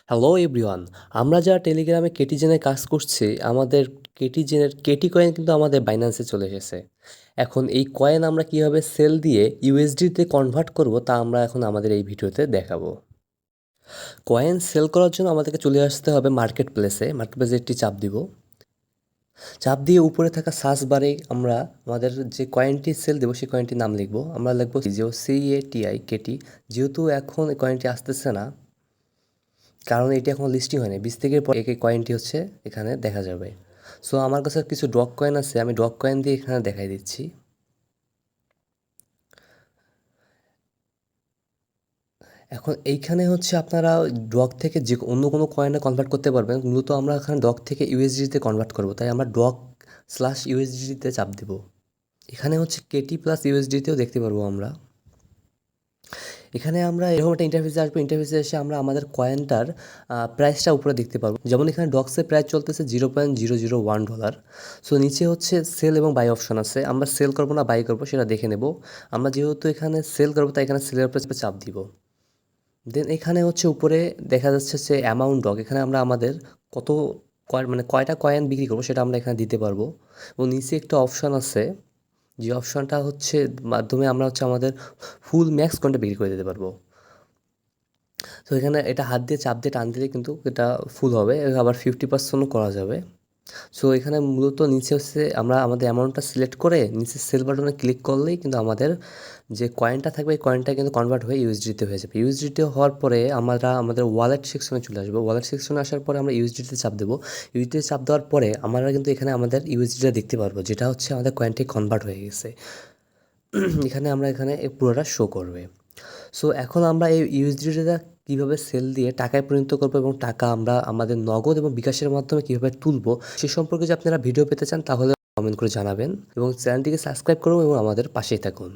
Hello everyone. আমরা যারা টেলিগ্রামে কেটিজেনে কাজ করছি, আমাদের কেটিজেনের কেটি কয়েন কিন্তু আমাদের বাইন্যান্সে চলে এসেছে। এখন এই কয়েন আমরা কিভাবে সেল দিয়ে ইউএসডিতে কনভার্ট করব তা আমরা এখন আমাদের এই ভিডিওতে দেখাবো। কয়েন সেল করার জন্য আমাদেরকে চলে আসতে হবে মার্কেট প্লেসে। মার্কেট প্লেসে একটি চাপ দিব। চাপ দিয়ে উপরে থাকা সার্চ বারে আমরা আমাদের যে কয়েনটি সেল দেবো সেই কয়েনটির নাম লিখব। আমরা লিখব CATI কেটি। যেহেতু এখন এই কয়েনটি আসতেছে না, কারণ এটি এখন লিস্টিং হয়নি, 20 থেকে পর এই কয়েনটি হচ্ছে এখানে দেখা যাবে। সো আমার কাছে কিছু ডগ কয়েন আছে, আমি ডগ কয়েন দিয়ে এখানে দেখাই দিচ্ছি। এখন এইখানে হচ্ছে আপনারা ডগ থেকে যে অন্য কোনো কয়েনে কনভার্ট করতে পারবেন, মূলত আমরা এখানে ডগ থেকে ইউএসডিতে কনভার্ট করব, তাই আমরা ডগ/ইউএসডিতে চাপ দেব। এখানে হচ্ছে কেটি প্লাস ইউএসডিতেও দেখতে পারবো আমরা। এখানে আমরা এরকম একটা ইন্টারফেসে আসবো। ইন্টারফেসে এসে আমরা আমাদের কয়েনটার প্রাইসটা উপরে দেখতে পারবো। যেমন এখানে ডক্সের প্রাইস চলতেছে $0.001। সো নিচে হচ্ছে সেল এবং বাই অপশন আছে। আমরা সেল করবো না বাই করবো সেটা দেখে নেব। আমরা যেহেতু এখানে সেল করবো তাই এখানে সেলের উপরে চাপ দিব। দেন এখানে হচ্ছে উপরে দেখা যাচ্ছে যে অ্যামাউন্ট ডগ, এখানে আমরা আমাদের কত কয়েন মানে কয়টা কয়েন বিক্রি করবো সেটা আমরা এখানে দিতে পারবো। এবং নিচে একটা অপশন আছে, যে অপশনটা হচ্ছে মাধ্যমে আমরা হচ্ছে আমাদের ফুল ম্যাক্স কয়েনটা বিক্রি করে দিতে পারবো। তো এখানে এটা হাত দিয়ে চাপ দিয়ে টান দিলে কিন্তু এটা ফুল হবে, আবার 50%ও করা যাবে। সো এখানে মূলত নিচে হচ্ছে আমরা আমাদের অ্যামাউন্টটা সিলেক্ট করে নিচে সেল বাটনে ক্লিক করলেই কিন্তু আমাদের যে কয়েনটা থাকবে এই কয়েনটা কিন্তু কনভার্ট হয়ে ইউএসডিতে হয়ে যাবে। ইউএসডিতে হওয়ার পরে আমরা আমাদের ওয়ালেট সেকশনে চলে আসবো। ওয়ালেট সেকশনে আসার পরে আমরা ইউএসডিতে চাপ দেবো। ইউএসডিতে চাপ দেওয়ার পরে আমরা কিন্তু এখানে আমাদের ইউএসডিটা দেখতে পারবো, যেটা হচ্ছে আমাদের কয়েনটি কনভার্ট হয়ে গেছে। এখানে আমরা এখানে পুরোটা শো করবে। সো এখন আমরা এই ইউএসডিটা কীভাবে সেল দিয়ে টাকায় পরিণত করবো এবং টাকা আমরা আমাদের নগদ এবং বিকাশের মাধ্যমে কীভাবে তুলবো সে সম্পর্কে যদি আপনারা ভিডিও পেতে চান তাহলে কমেন্ট করে জানাবেন এবং চ্যানেলটিকে সাবস্ক্রাইব করুন এবং আমাদের পাশেই থাকুন।